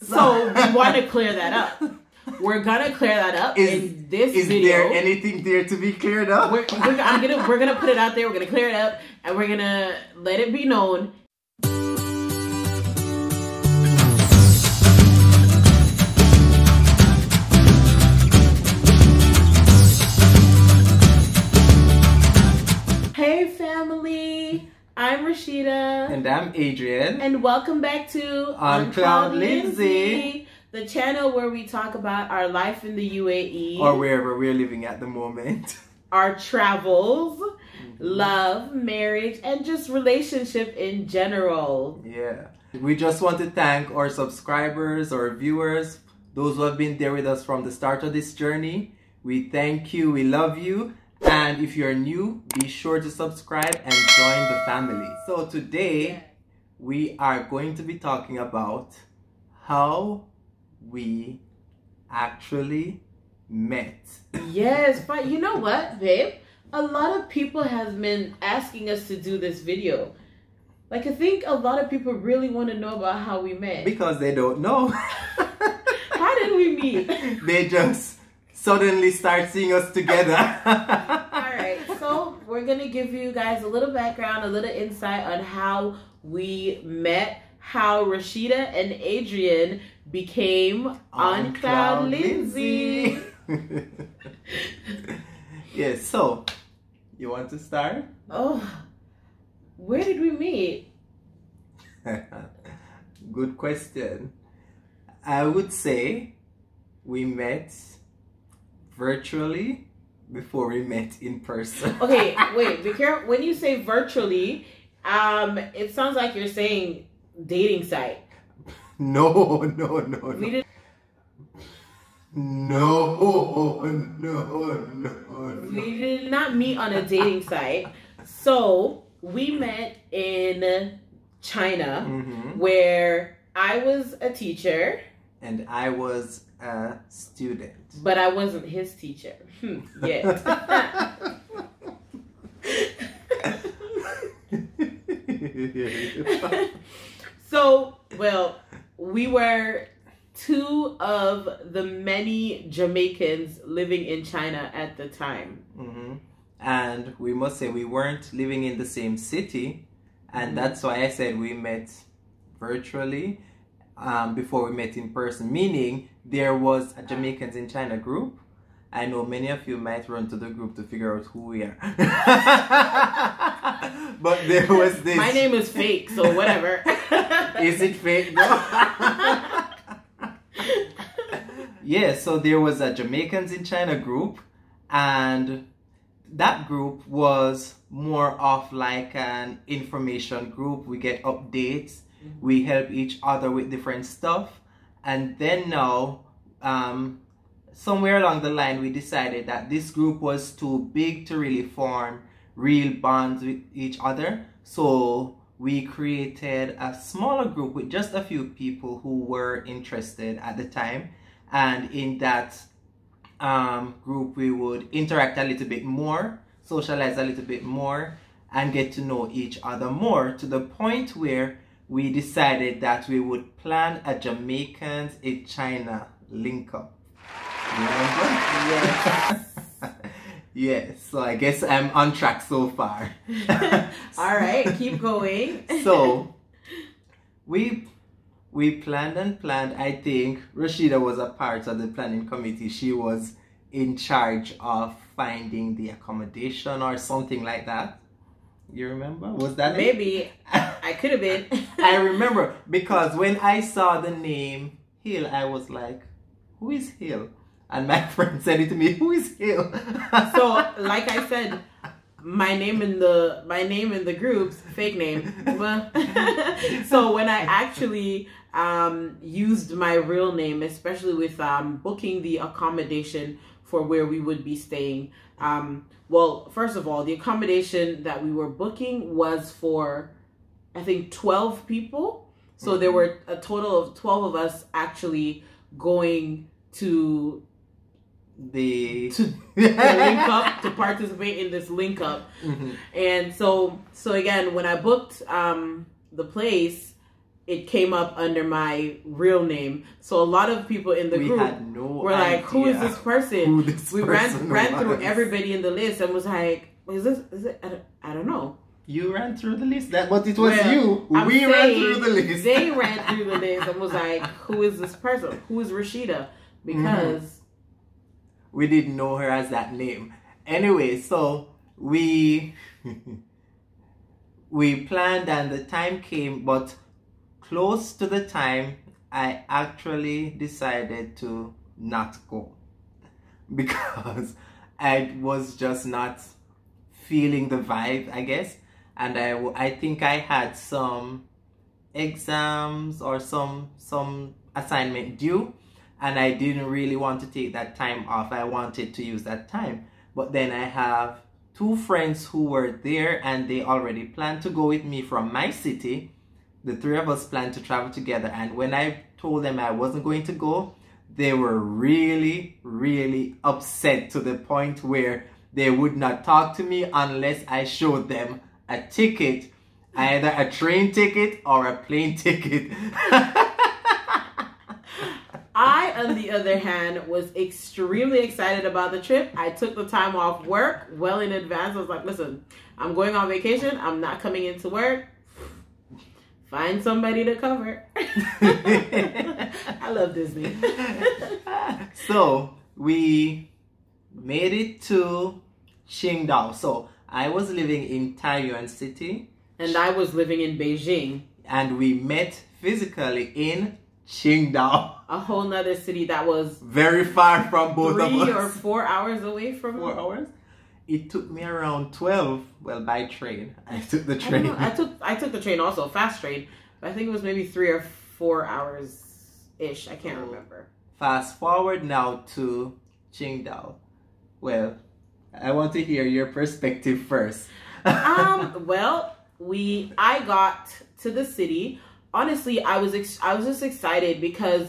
So we want to clear that up. We're gonna clear that up in this video. Is there anything there to be cleared up? We're gonna put it out there. We're gonna clear it up, and we're gonna let it be known. Hey family, I'm Rusheda. And I'm Adrian. And welcome back to OnCloudLindsay, the channel where we talk about our life in the UAE. Or wherever we're living at the moment. Our travels, love, marriage, and just relationship in general. Yeah. We just want to thank our subscribers, our viewers, those who have been there with us from the start of this journey. We thank you, we love you. And if you're new, be sure to subscribe and join the family. So today, we are going to be talking about how we actually met. Yes, but you know what, babe? A lot of people have been asking us to do this video. Like, I think a lot of people really want to know about how we met. Because they don't know. How did we meet? They just suddenly start seeing us together. Alright, so we're going to give you guys a little background, a little insight on how we met, how Rusheda and Adrian became OnCloudLindsay. Yes, so you want to start? Oh, where did we meet? Good question. I would say we met virtually before we met in person. Okay, wait, be careful. When you say virtually, it sounds like you're saying dating site. No. We didn't. No. We did not meet on a dating site. So we met in China, where I was a teacher. And I was a student. But I wasn't his teacher. Yet. So, well, we were two of the many Jamaicans living in China at the time. And we must say we weren't living in the same city. And that's why I said we met virtually before we met in person. Meaning there was a Jamaicans in China group. I know many of you might run to the group to figure out who we are. But there was this. My name is fake, so whatever. Is it fake though? Yeah, so there was a Jamaicans in China group, and that group was more of like an information group. We get updates, we help each other with different stuff, and then now somewhere along the line we decided that this group was too big to really form real bonds with each other, so we created a smaller group with just a few people who were interested at the time. And in that group we would interact a little bit more, socialize a little bit more, and get to know each other more, to the point where we decided that we would plan a Jamaicans in China link up. Remember? Yes. Yes, so I guess I'm on track so far. All right, keep going. So we planned and planned. I think Rusheda was a part of the planning committee. She was in charge of finding the accommodation or something like that. You remember? Was that maybe it? I could have been. I remember because when I saw the name Hill, I was like, who is Hill? And my friend said it to me, who is Hill? So, like I said, my name in the group's fake name. So when I actually used my real name, especially with booking the accommodation for where we would be staying. Well, first of all, the accommodation that we were booking was for, I think, 12 people. So there were a total of 12 of us actually going to the link up, to participate in this link up. And so again, when I booked the place, it came up under my real name. So a lot of people in the group were like, "Who is this person?" We ran through everybody in the list and was like, "Is it? I don't know." You ran through the list, but it was you. We ran through the list. They ran through the list and was like, "Who is this person? Who is Rusheda?" Because we didn't know her as that name. Anyway, so we planned and the time came, but close to the time, I actually decided to not go because I was just not feeling the vibe, I guess. And I think I had some exams or some assignment due, and I didn't really want to take that time off. I wanted to use that time. But then I have 2 friends who were there and they already planned to go with me from my city. The 3 of us planned to travel together, and when I told them I wasn't going to go, they were really, really upset to the point where they would not talk to me unless I showed them a ticket, either a train ticket or a plane ticket. I, on the other hand, was extremely excited about the trip. I took the time off work well in advance. I was like, listen, I'm going on vacation. I'm not coming into work. Find somebody to cover. I love Disney. So we made it to Qingdao. So I was living in Taiyuan City. And I was living in Beijing. And we met physically in Qingdao. A whole nother city that was very far from both of us. 3 or 4 hours away from 4 hours? It took me around 12. Well, by train. I took the train. I took the train also, fast train. But I think it was maybe 3 or 4 hours-ish. I can't remember. Fast forward now to Qingdao. Well, I want to hear your perspective first. Well, I got to the city. Honestly, I was just excited because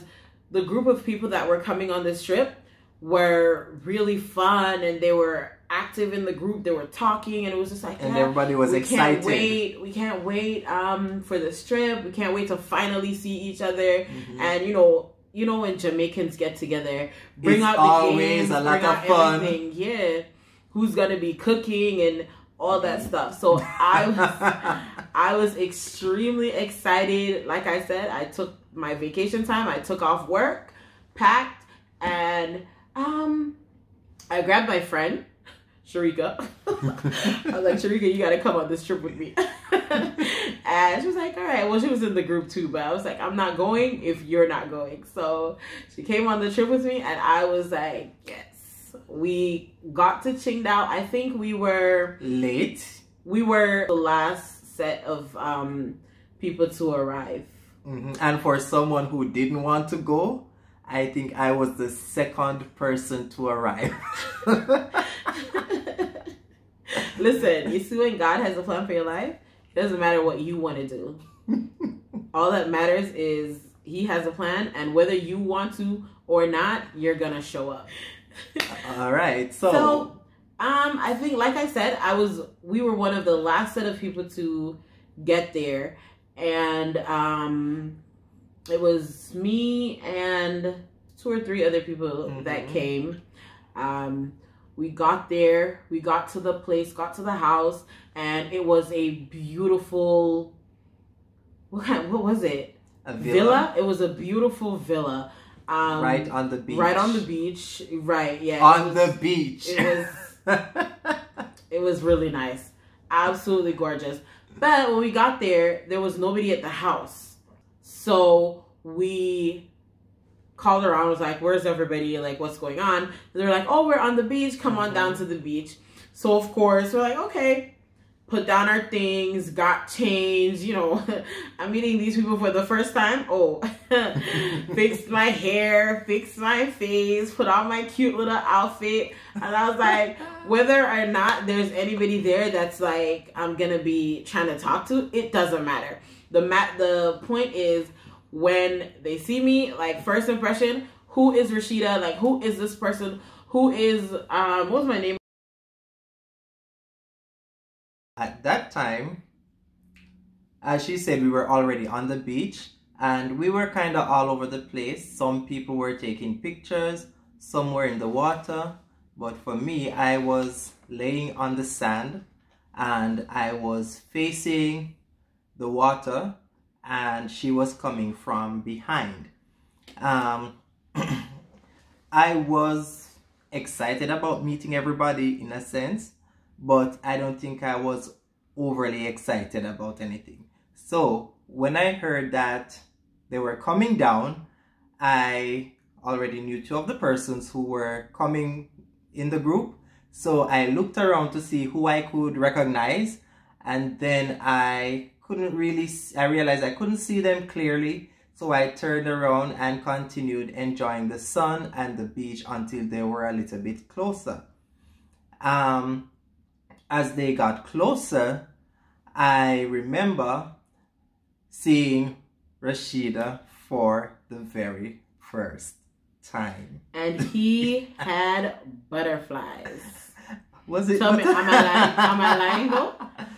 the group of people that were coming on this trip were really fun, and they were active in the group. They were talking, and it was just like, and everybody was excited. We can't wait for this trip. We can't wait to finally see each other. And you know when Jamaicans get together, bring out the games, a lot of fun. Everything. Yeah, who's gonna be cooking and all that stuff. So I was extremely excited. Like I said, I took my vacation time. I took off work, packed, and I grabbed my friend, Sharika. I was like, Sharika, you gotta come on this trip with me. And she was like, all right. Well, she was in the group too, but I was like, I'm not going if you're not going. So she came on the trip with me, and I was like, yes. We got to Qingdao. I think we were late. We were the last set of people to arrive. And for someone who didn't want to go, I think I was the second person to arrive. Listen, you see, when God has a plan for your life, it doesn't matter what you want to do. All that matters is He has a plan, and whether you want to or not, you're gonna show up. All right. So I think, like I said, we were one of the last set of people to get there, and it was me and 2 or 3 other people that came. We got there, we got to the place, got to the house, and it was a beautiful, what was it? A villa? It was a beautiful villa. Right on the beach. Right on the beach. Right, yeah. On the beach. It was really nice. Absolutely gorgeous. But when we got there, there was nobody at the house. So we called around, was like, where's everybody? Like, what's going on? And they're like, oh, we're on the beach. Come on down to the beach. So, of course, we're like, okay. Put down our things, got changed, I'm meeting these people for the first time. Oh, fixed my hair, fixed my face, put on my cute little outfit. And I was like, whether or not there's anybody there that's like, I'm going to be trying to talk to, it doesn't matter. The point is, when they see me, like, first impression, who is Rusheda? Like, who is this person? Who is, what was my name? At that time, as she said, we were already on the beach and we were kind of all over the place. Some people were taking pictures, some were in the water, but for me, I was laying on the sand and I was facing the water and she was coming from behind. I was excited about meeting everybody in a sense, but I don't think I was overly excited about anything. So when I heard that they were coming down, I already knew two of the persons who were coming in the group. So I looked around to see who I could recognize, and then I realized I couldn't see them clearly. So I turned around and continued enjoying the sun and the beach until they were a little bit closer. As they got closer, I remember seeing Rusheda for the very first time. And he had butterflies. Was it? Tell me, am I lying though?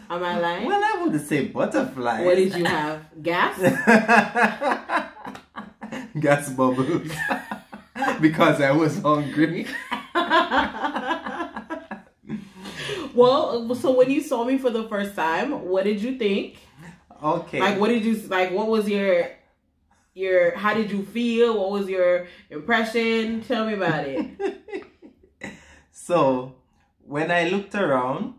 Am I lying? Well, I wouldn't say butterflies. What did you have? Gas? Gas bubbles. Because I was hungry. Well, so when you saw me for the first time, what did you think? Okay. Like, what was your, how did you feel? What was your impression? Tell me about it. So, when I looked around,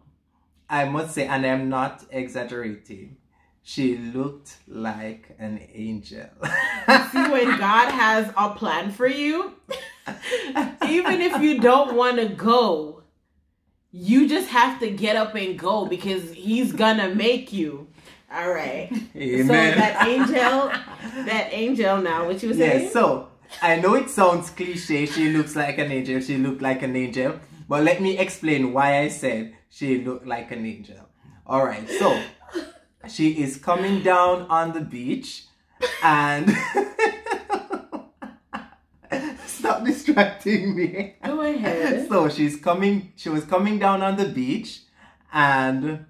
I must say, and I'm not exaggerating, she looked like an angel. See, when God has a plan for you, even if you don't want to go, you just have to get up and go because he's gonna make you. All right. Amen. So that angel now, what you were saying? Yeah, so I know it sounds cliche, she looks like an angel, she looked like an angel, but let me explain why I said she looked like an angel. All right, so she is coming down on the beach and stop distracting me. Go ahead. So she was coming down on the beach and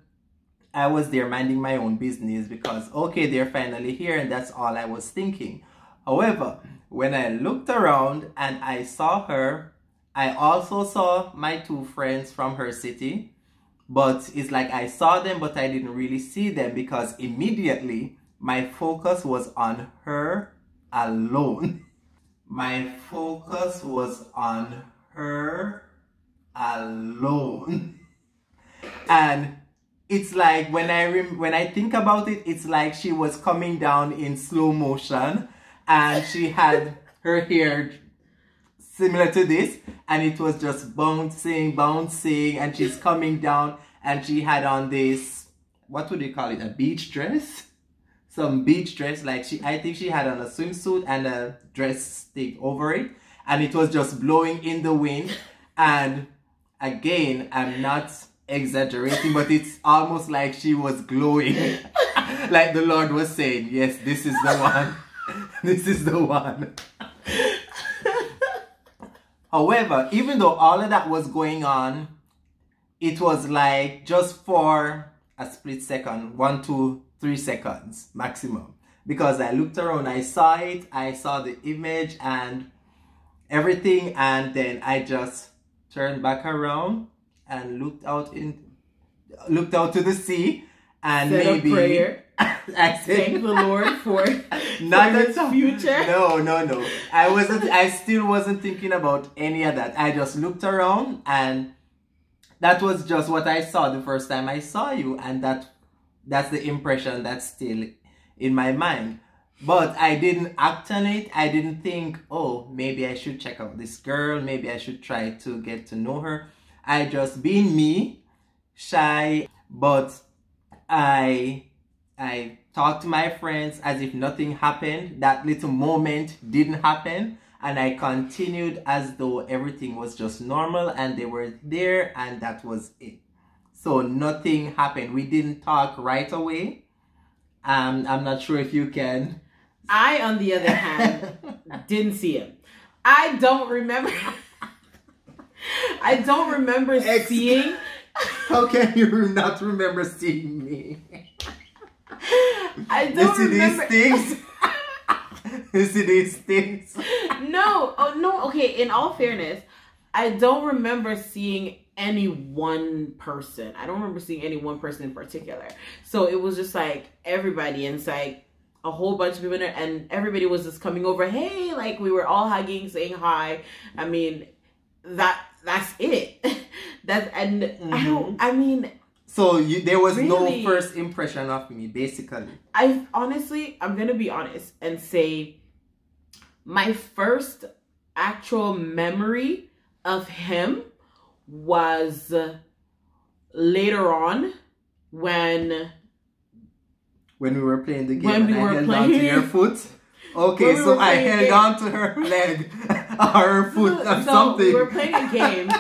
I was there minding my own business because, okay, they're finally here and that's all I was thinking. However, when I looked around and I saw her, I also saw my two friends from her city, but it's like I saw them, but I didn't really see them because immediately my focus was on her alone. My focus was on her alone. And it's like when I think about it, it's like she was coming down in slow motion and she had her hair similar to this and it was just bouncing and she's coming down and she had on this, what would you call it, a beach dress? Some beach dress, like I think she had on a swimsuit and a dress stick over it and it was just blowing in the wind. And again, I'm not exaggerating, but it's almost like she was glowing. Like the Lord was saying, yes, this is the one. This is the one. However, even though all of that was going on, it was like just for a split second, 1, 2, 3 seconds maximum. Because I looked around, I saw it, I saw the image and everything, and then I just turned back around and looked out to the sea and said maybe a prayer. I said, thank the Lord for not the future. No. I still wasn't thinking about any of that. I just looked around and that was just what I saw the first time I saw you, and that's the impression that's still in my mind. But I didn't act on it. I didn't think, oh, maybe I should check out this girl. Maybe I should try to get to know her. I just being me, shy, but I talked to my friends as if nothing happened. That little moment didn't happen. And I continued as though everything was just normal and they were there and that was it. So nothing happened. We didn't talk right away. I'm not sure if you can. I, on the other hand, didn't see him. I don't remember seeing. How can you not remember seeing me? I don't remember. You see these things? No. Oh, no. Okay, in all fairness, I don't remember seeing any one person. I don't remember seeing any one person in particular. So it was just like everybody, and it's like a whole bunch of people in there, and everybody was just coming over. Hey, like we were all hugging, saying hi. I mean, that's it. So there was really no first impression of me, basically. I'm gonna be honest and say my first actual memory of him was later on when we were playing the game and I held on to your foot. Okay, so I held on to her leg or her foot or something. We were playing a game,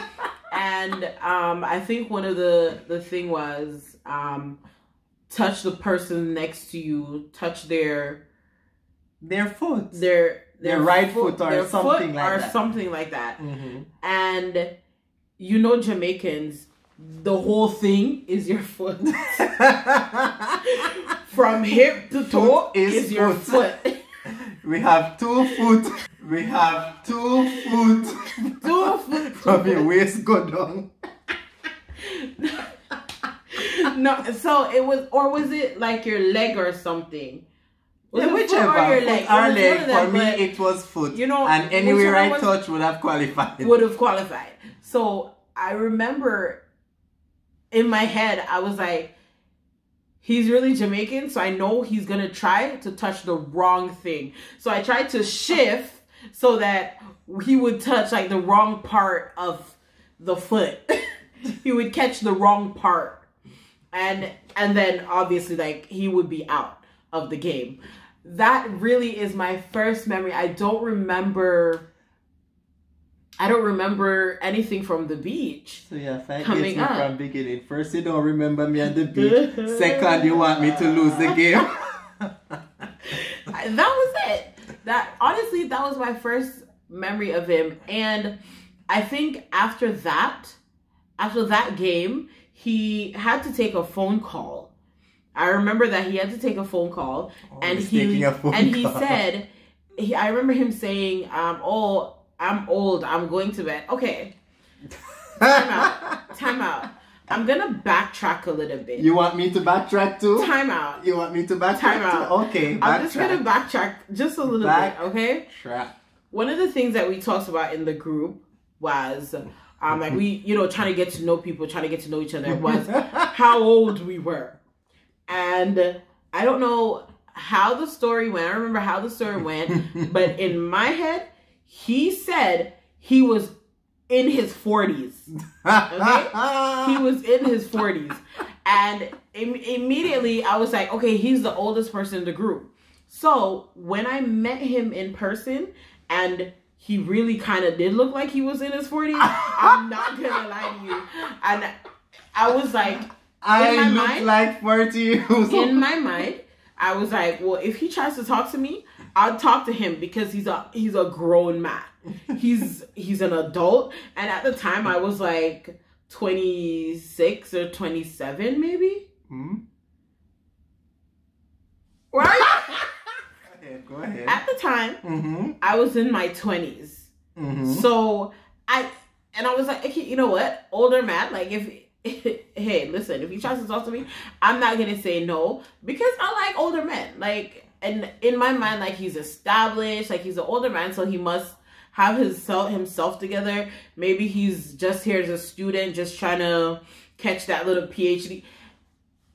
and I think one of the thing was touch the person next to you, touch their foot, their right foot or something like that. Something like that. Mm-hmm. And you know, Jamaicans, the whole thing is your foot. From hip to toe is your foot. We have 2 foot. We have 2 foot. 2 foot. From your waist go down. No, so it was, or was it like your leg or something? Was it whichever. Or your leg? Our leg. For me, it was foot. You know, and anywhere I touch would have qualified. Would have qualified. So I remember in my head, I was like, he's really Jamaican, so I know he's going to try to touch the wrong thing. So I tried to shift so that he would touch like the wrong part of the foot. He would catch the wrong part. And then obviously like he would be out of the game. That really is my first memory. I don't remember anything from the beach. So yeah, if I get you from beginning. First, you don't remember me at the beach. Second, you want me to lose the game. That was it. That was my first memory of him. And I think after that game, he had to take a phone call. I remember that he had to take a phone call, and he said, I remember him saying, I'm old, I'm going to bed. Okay. Time out. I'm going to backtrack a little bit. You want me to backtrack too? Time out. You want me to backtrack too? Okay, I'm just going to backtrack just a little bit, okay? One of the things that we talked about in the group was, like we, trying to get to know people, trying to get to know each other, was how old we were. And I don't know how the story went. I remember how the story went, but in my head, he said he was in his 40s. Okay? He was in his 40s. And immediately I was like, okay, he's the oldest person in the group. So when I met him in person and he really kind of did look like he was in his 40s, I'm not going to lie to you. And I was like, I look like 40 years old. In my mind, I was like, well, if he tries to talk to me, I'll talk to him because he's a grown man. He's an adult. And at the time I was like 26 or 27 maybe. Right? Go ahead. At the time, I was in my 20s. So I was like, okay, you know what? Older man, like hey, listen, if he tries to talk to me, I'm not going to say no because I like older men. Like, and in my mind, like he's established, like he's an older man, so he must have himself together. Maybe he's just here as a student, just trying to catch that little PhD.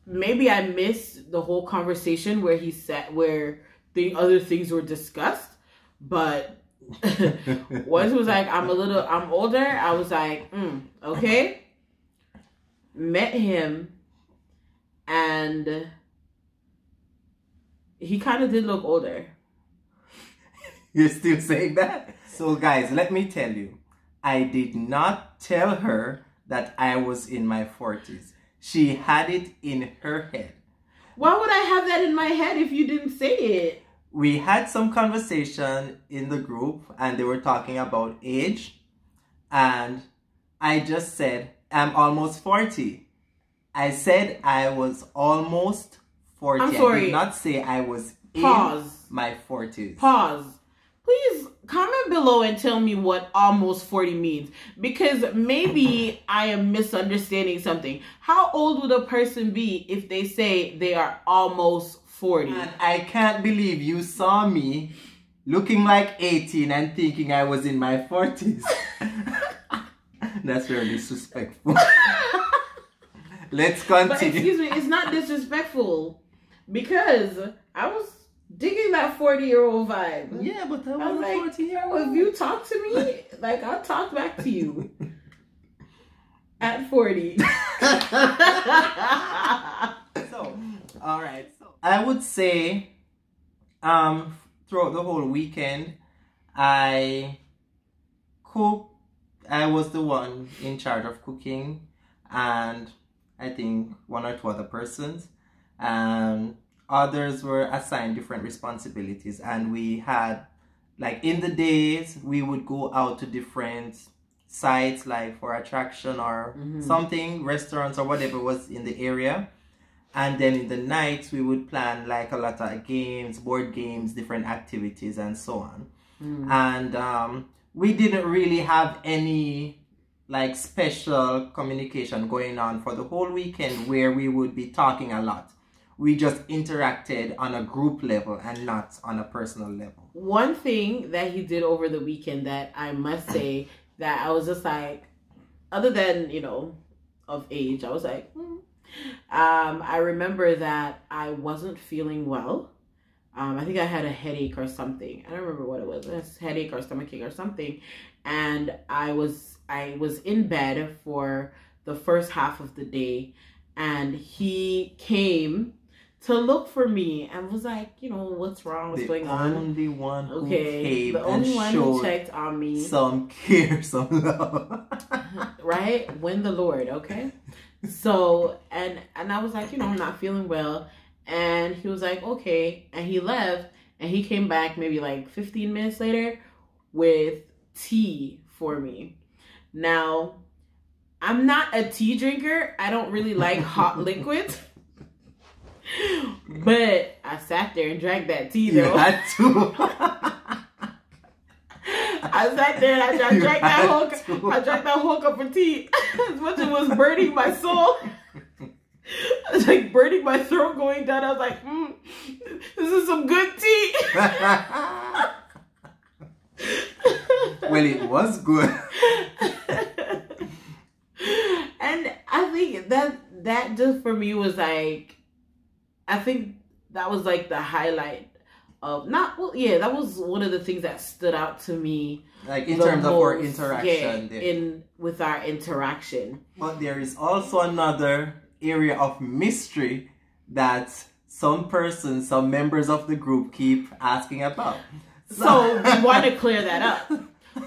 Maybe I missed the whole conversation where the other things were discussed, but once it was like, I'm older, I was like, okay. Met him, and he kind of did look older. You're still saying that? So guys, let me tell you, I did not tell her that I was in my 40s. She had it in her head. Why would I have that in my head if you didn't say it? We had some conversation in the group and they were talking about age, and I just said, I'm almost 40. I said I was almost 40. I'm sorry. I did not say I was Pause. in my 40s. Pause. Please comment below and tell me what almost 40 means, because maybe I am misunderstanding something. How old would a person be if they say they are almost 40? And I can't believe you saw me looking like 18 and thinking I was in my 40s. That's very disrespectful. Let's continue. But excuse me, it's not disrespectful, because I was digging that 40-year-old vibe. Yeah, but I was was like, 40-year-old. if you talk to me, like, I'll talk back to you. At 40. So, all right. So I would say, throughout the whole weekend, I cooked. I was the one in charge of cooking, and I think one or two other persons. Others were assigned different responsibilities, and we had, like, in the days, we would go out to different sites, like for attraction or something, restaurants or whatever was in the area. And then in the nights, we would plan like a lot of games, board games, different activities, and so on. And we didn't really have any like special communication going on for the whole weekend where we would be talking a lot. We just interacted on a group level and not on a personal level. One thing that he did over the weekend that I must say that I was just like, other than, you know, of age, I was like, I remember that I wasn't feeling well. I think I had a headache or something. I don't remember what it was. A headache or stomachache or something. And I was in bed for the first half of the day, and he came to look for me and was like, you know, what's wrong? What's going on? The only one who came the only and one showed who checked on me. Some care, some love. Right? When the Lord, okay? So, and I was like, you know, I'm not feeling well. And he was like, okay. And he left, and he came back maybe like 15 minutes later with tea for me. Now, I'm not a tea drinker. I don't really like hot liquids. But I sat there and drank that tea, though. You had to. I sat there and I drank that whole cup of tea. As much as it was burning my soul. It was like burning my throat going down. I was like, this is some good tea. Well, it was good. And I think that just for me was like, I think that was like the highlight of that was one of the things that stood out to me. Like in terms of our interaction. Yeah, with our interaction. But there is also another area of mystery that some members of the group keep asking about. So we want to clear that up.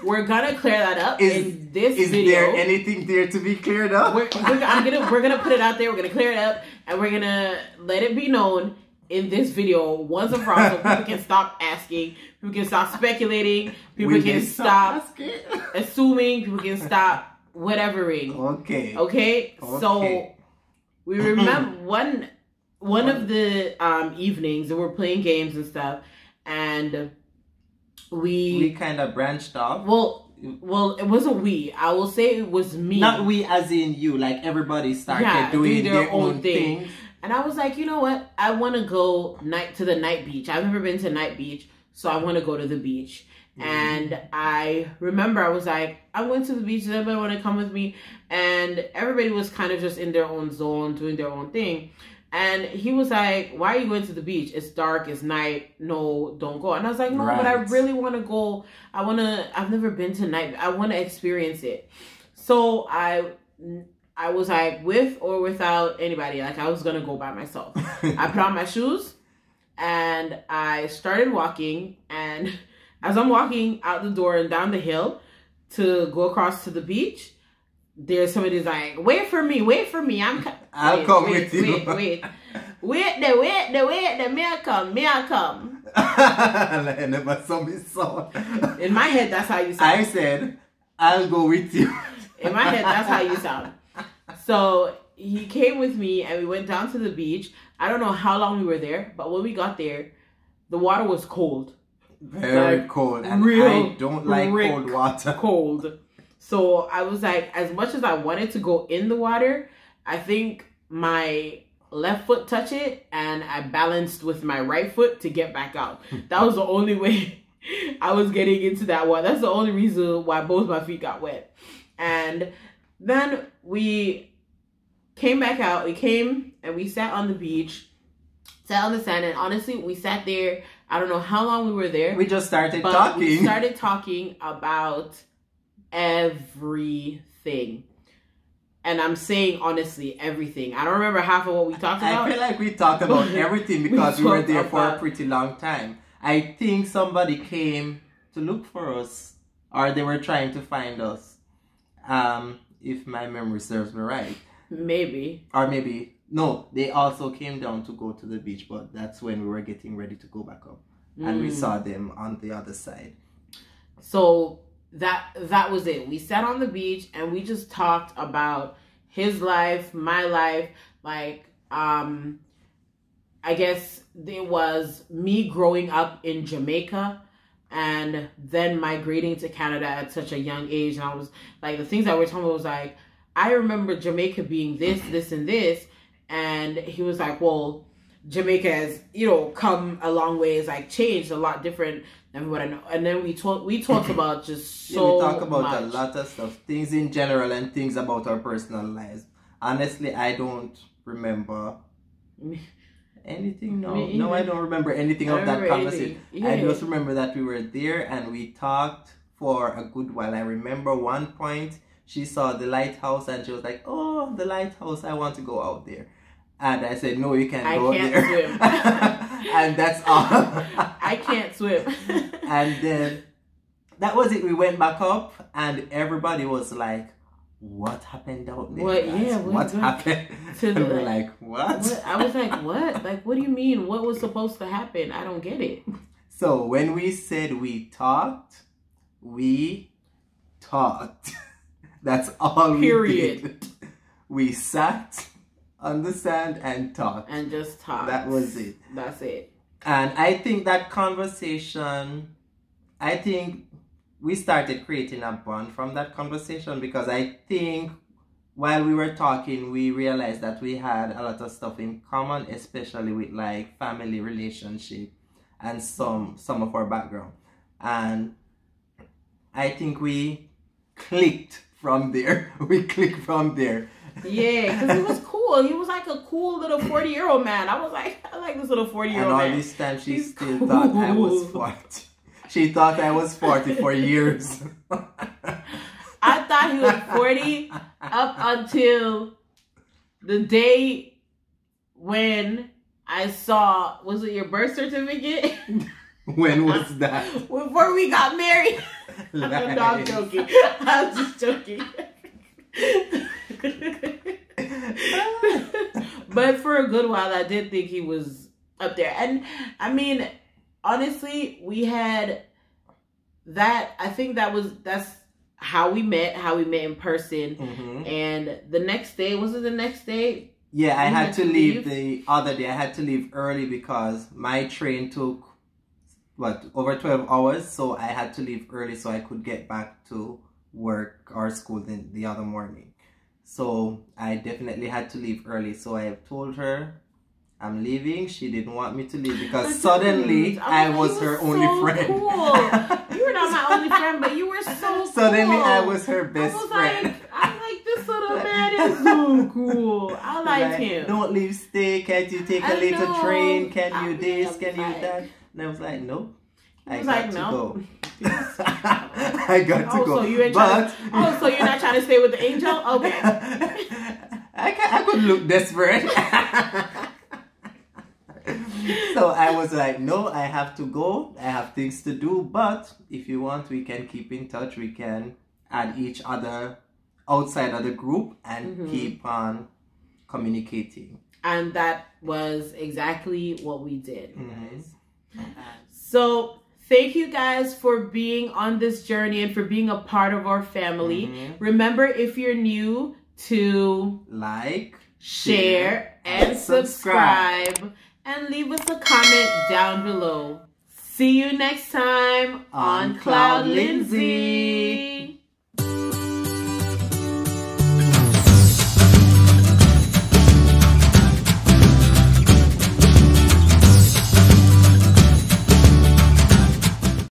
We're gonna clear that up in this video. Is there anything there to be cleared up? We're gonna put it out there. We're gonna clear it up, and we're gonna let it be known in this video once and for all, so people can stop asking, people can stop speculating, people can stop assuming, people can stop whatevering. Okay. So we remember one of the evenings that we're playing games and stuff, and we kind of branched off. Well, it wasn't we. I will say it was me. Not we as in you. Like everybody started doing their own thing. And I was like, you know what? I want to go to the night beach. I've never been to night beach, so I want to go to the beach. And I remember I was like, I went to the beach. Does everybody want to come with me? And everybody was kind of just in their own zone, doing their own thing. And he was like, why are you going to the beach? It's dark, it's night. No, don't go. And I was like, no, but I really want to go. I've never been to night. I want to experience it. So I was like, with or without anybody, like I was going to go by myself. I put on my shoes and I started walking. And as I'm walking out the door and down the hill to go across to the beach, there's somebody who's like, wait for me. I'll come with you. Wait, may I come. I never saw me so. In my head, that's how you sound. I said, I'll go with you. In my head, that's how you sound. So he came with me and we went down to the beach. I don't know how long we were there, but when we got there, the water was cold. Very cold. And I don't like cold water. Cold. So I was like, as much as I wanted to go in the water, I think my left foot touched it and I balanced with my right foot to get back out. That was the only way I was getting into that water. That's the only reason why both my feet got wet. And then we came back out. We came and we sat on the beach, sat on the sand, and honestly, we sat there. I don't know how long we were there. We just started talking. We started talking about everything. And I'm saying, honestly, everything. I don't remember half of what we talked about. I feel like we talked about everything because we were there for a pretty long time. I think somebody came to look for us, or they were trying to find us, if my memory serves me right. Maybe. Or maybe, no, they also came down to go to the beach, but that's when we were getting ready to go back up. And we saw them on the other side. So that was it. We sat on the beach and we just talked about his life, my life. Like, I guess it was me growing up in Jamaica and then migrating to Canada at such a young age. And I was like, the things that we were talking about was like, I remember Jamaica being this, this, and this. And he was like, well, Jamaica has, come a long way. It's like changed a lot different than what I know. And then we talked about just so we talk about much. A lot of stuff, things in general and things about our personal lives. Honestly, I don't remember anything. No, I don't remember anything of that conversation. Yeah. I just remember that we were there and we talked for a good while. I remember one point she saw the lighthouse and she was like, "Oh, the lighthouse! I want to go out there." And I said, "No, you can't go there." Swim. And that's all. I can't swim. And then that was it. We went back up and everybody was like, "What happened out there? What happened?" And we're like, what? I was like, what? Like, what do you mean? What was supposed to happen? I don't get it. So when we said we talked, we talked. That's all we did. We sat on the sand and talked. And just talked. That was it. That's it. And I think that conversation, we started creating a bond from that conversation because I think while we were talking, we realized that we had a lot of stuff in common, especially with like family relationship and some of our background. And I think we clicked from there. Yeah, because he was cool. He was like a cool little 40-year-old man. I was like, I like this little 40-year-old man. And all this time she still thought I was 40. She thought I was 40 for years. I thought he was 40 up until the day when I saw, was it your birth certificate? When was that? Before we got married. No, I'm joking. I'm just joking. But for a good while, I did think he was up there. And I mean, honestly, we had that. I think that's how we met in person. Mm-hmm. And the next day, was it the next day? Yeah, I had to leave the other day. I had to leave early because my train took over 12 hours. So I had to leave early so I could get back to work or school the other morning. So I definitely had to leave early. So I told her I'm leaving. She didn't want me to leave because suddenly I was her only friend. Cool. You were not my only friend, but you were so Suddenly cool. I was her best friend. I'm like, this little man is so cool. I like him. Don't leave, stay. Can't you take a little train? Can you this? Can you that? And I was like, nope. I got to go. I got to go. So you ain't so you're not trying to stay with the angel? Okay. I could look desperate. So I was like, no, I have to go. I have things to do. But if you want, we can keep in touch. We can add each other outside of the group and keep on communicating. And that was exactly what we did, guys. So thank you guys for being on this journey and for being a part of our family. Remember, if you're new, to like, share, and subscribe. And leave us a comment down below. See you next time on Cloud Lindsay.